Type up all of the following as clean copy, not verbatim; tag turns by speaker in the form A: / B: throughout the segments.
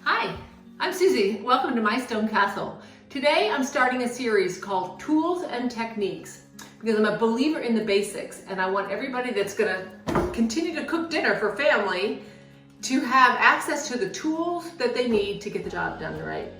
A: Hi, I'm Susie. Welcome to My Stone Castle. Today I'm starting a series called Tools and Techniques because I'm a believer in the basics and I want everybody that's going to continue to cook dinner for family to have access to the tools that they need to get the job done right.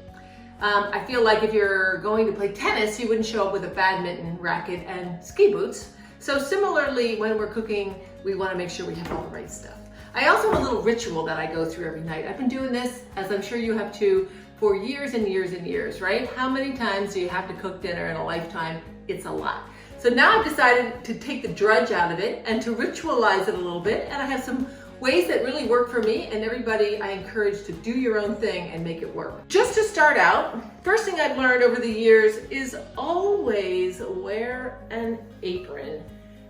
A: I feel like if you're going to play tennis, you wouldn't show up with a badminton racket and ski boots. So similarly, when we're cooking, we want to make sure we have all the right stuff. I also have a little ritual that I go through every night. I've been doing this, as I'm sure you have too, for years and years and years, right? How many times do you have to cook dinner in a lifetime? It's a lot. So now I've decided to take the drudge out of it and to ritualize it a little bit. And I have some ways that really work for me, and everybody I encourage to do your own thing and make it work. Just to start out, first thing I've learned over the years is always wear an apron.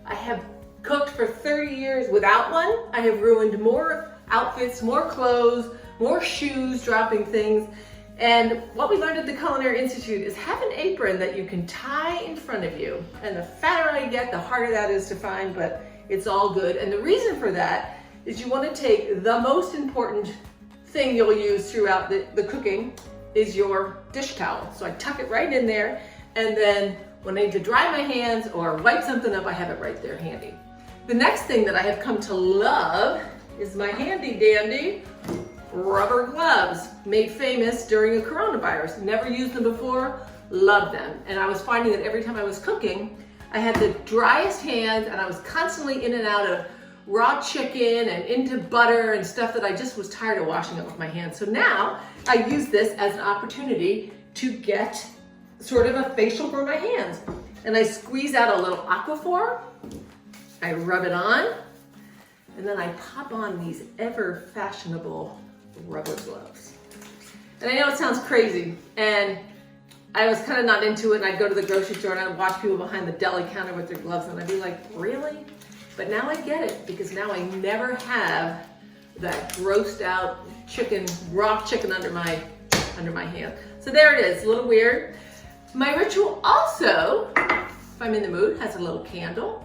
A: I have cooked for 30 years without one. I have ruined more outfits, more clothes, more shoes, dropping things. And what we learned at the Culinary Institute is have an apron that you can tie in front of you. And the fatter I get, the harder that is to find, but it's all good. And the reason for that is you want to take the most important thing you'll use throughout the cooking is your dish towel. So I tuck it right in there, and then when I need to dry my hands or wipe something up, I have it right there handy. The next thing that I have come to love is my handy dandy rubber gloves, made famous during the coronavirus. Never used them before, love them. And I was finding that every time I was cooking, I had the driest hands and I was constantly in and out of raw chicken and into butter and stuff that I just was tired of washing up with my hands. So now I use this as an opportunity to get sort of a facial for my hands. And I squeeze out a little Aquaphor, I rub it on, and then I pop on these ever fashionable rubber gloves. And I know it sounds crazy, and I was kind of not into it, and I'd go to the grocery store and I'd watch people behind the deli counter with their gloves, and I'd be like, really? But now I get it, because now I never have that grossed out chicken, raw chicken under my hand. So there it is, a little weird. My ritual also, if I'm in the mood, has a little candle.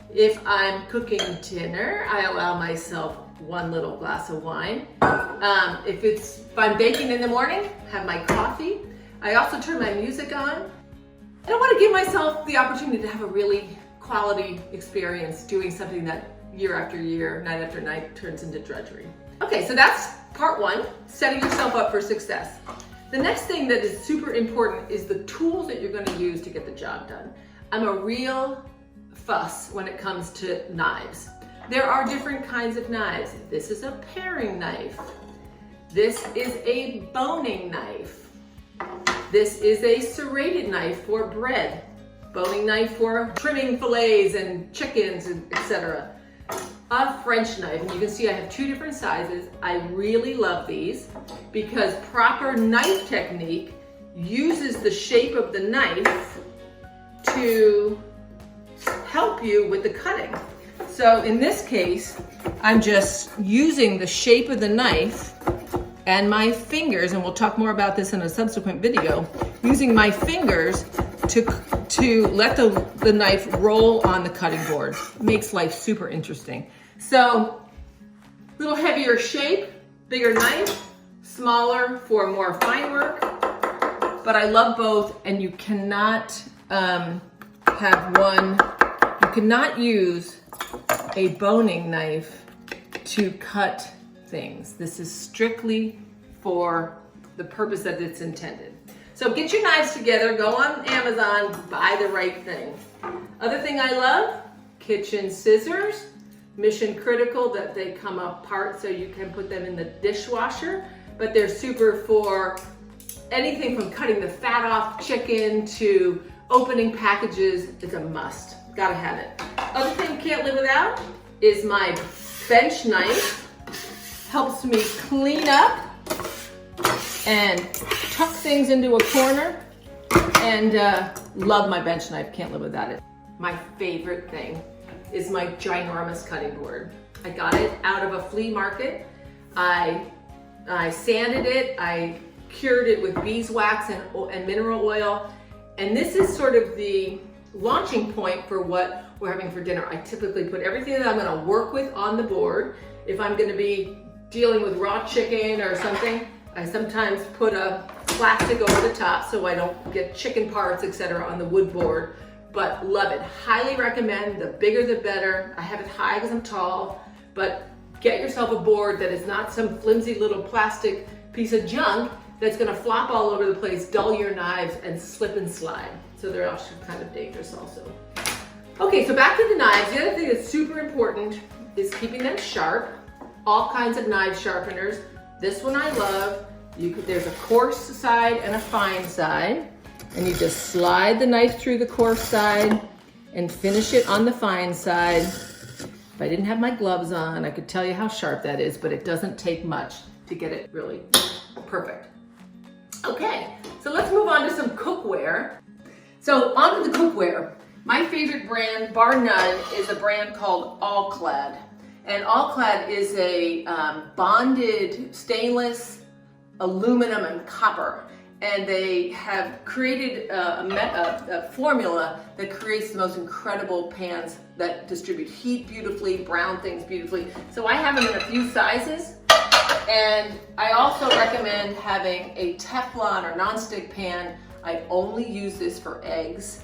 A: If I'm cooking dinner, I allow myself one little glass of wine. If I'm baking in the morning, have my coffee. I also turn my music on. And I want to give myself the opportunity to have a really quality experience doing something that year after year, night after night turns into drudgery. Okay, so that's part one, setting yourself up for success. The next thing that is super important is the tools that you're going to use to get the job done. I'm a real fuss when it comes to knives. There are different kinds of knives. This is a paring knife. This is a boning knife. This is a serrated knife for bread. Boning knife for trimming fillets and chickens, etc. A French knife, and you can see I have two different sizes. I really love these because proper knife technique uses the shape of the knife to help you with the cutting. So in this case, I'm just using the shape of the knife and my fingers, and we'll talk more about this in a subsequent video, using my fingers to let the knife roll on the cutting board. Makes life super interesting. So, little heavier shape, bigger knife, smaller for more fine work, but I love both, and you cannot you cannot use a boning knife to cut things. This is strictly for the purpose that it's intended. So get your knives together, go on Amazon, buy the right thing. Other thing I love, kitchen scissors. Mission critical that they come apart so you can put them in the dishwasher, but they're super for anything from cutting the fat off chicken to opening packages. It's a must, gotta have it. Other thing you can't live without is my bench knife. Helps me clean up and tuck things into a corner, and love my bench knife, can't live without it. My favorite thing is my ginormous cutting board. I got it out of a flea market. I sanded it, I cured it with beeswax and mineral oil, and this is sort of the launching point for what we're having for dinner. I typically put everything that I'm gonna work with on the board. If I'm gonna be dealing with raw chicken or something, I sometimes put a plastic over the top so I don't get chicken parts, etc. on the wood board, but love it. Highly recommend. The bigger the better. I have it high because I'm tall, but get yourself a board that is not some flimsy little plastic piece of junk that's gonna flop all over the place, dull your knives, and slip and slide. So they're also kind of dangerous also. Okay, so back to the knives. The other thing that's super important is keeping them sharp. All kinds of knife sharpeners. This one I love. There's a coarse side and a fine side. And you just slide the knife through the coarse side and finish it on the fine side. If I didn't have my gloves on, I could tell you how sharp that is, but it doesn't take much to get it really perfect. Okay, so let's move on to some cookware. So on to the cookware. My favorite brand, bar none, is a brand called All-Clad. And All-Clad is a bonded stainless, aluminum, and copper. And they have created a formula that creates the most incredible pans that distribute heat beautifully, brown things beautifully. So I have them in a few sizes. And I also recommend having a Teflon or nonstick pan. I only use this for eggs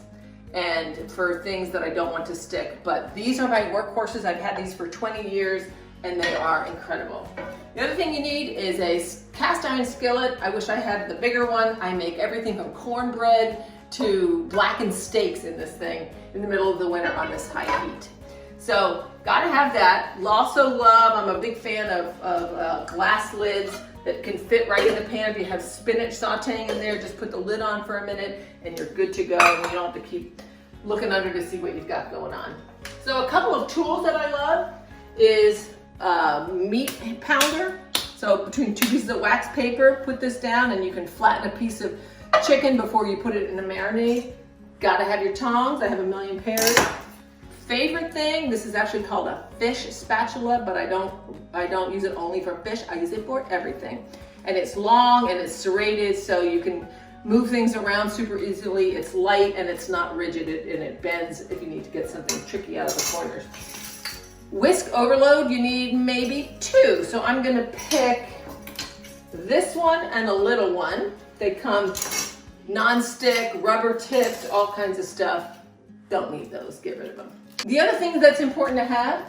A: and for things that I don't want to stick. But these are my workhorses. I've had these for 20 years and they are incredible. The other thing you need is a cast iron skillet. I wish I had the bigger one. I make everything from cornbread to blackened steaks in this thing in the middle of the winter on this high heat. So gotta have that. Also love, I'm a big fan of glass lids that can fit right in the pan. If you have spinach sauteing in there, just put the lid on for a minute and you're good to go. And you don't have to keep looking under to see what you've got going on. So a couple of tools that I love is meat pounder. So between two pieces of wax paper, put this down and you can flatten a piece of chicken before you put it in a marinade. Gotta have your tongs. I have a million pairs. Favorite thing, this is actually called a fish spatula, but I don't use it only for fish. I use it for everything. And it's long and it's serrated, so you can move things around super easily. It's light and it's not rigid, and it bends if you need to get something tricky out of the corners. Whisk overload, you need maybe 2. So I'm gonna pick this one and a little one. They come non-stick, rubber tipped, all kinds of stuff. Don't need those, get rid of them. The other thing that's important to have,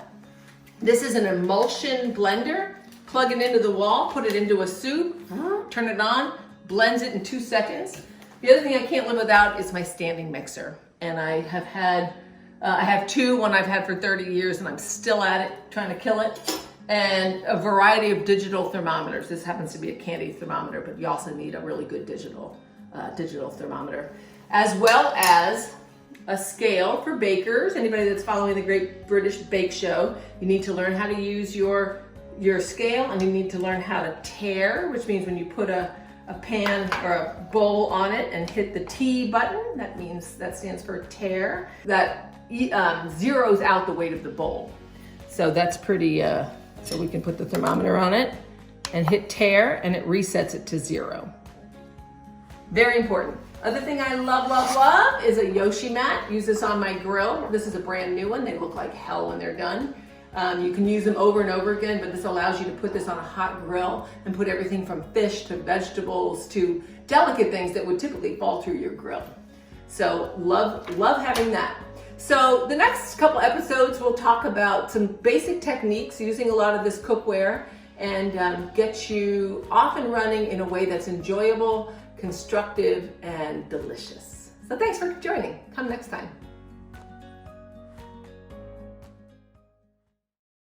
A: this is an emulsion blender. Plug it into the wall, put it into a soup, turn it on, blends it in 2 seconds. The other thing I can't live without is my standing mixer. And I have 2, one I've had for 30 years and I'm still at it, trying to kill it. And a variety of digital thermometers. This happens to be a candy thermometer, but you also need a really good digital thermometer. As well as a scale for bakers. Anybody that's following the Great British Bake Show, you need to learn how to use your scale, and you need to learn how to tare, which means when you put a pan or a bowl on it and hit the T button, that stands for tare. That zeroes out the weight of the bowl. So that's pretty, so we can put the thermometer on it and hit tare and it resets it to 0. Very important. Other thing I love is a Yoshi mat. Use this on my grill. This is a brand new one. They look like hell when they're done. You can use them over and over again, but this allows you to put this on a hot grill and put everything from fish to vegetables to delicate things that would typically fall through your grill. So love having that. So the next couple episodes, we'll talk about some basic techniques using a lot of this cookware and get you off and running in a way that's enjoyable, constructive, and delicious. So thanks for joining. Come next time.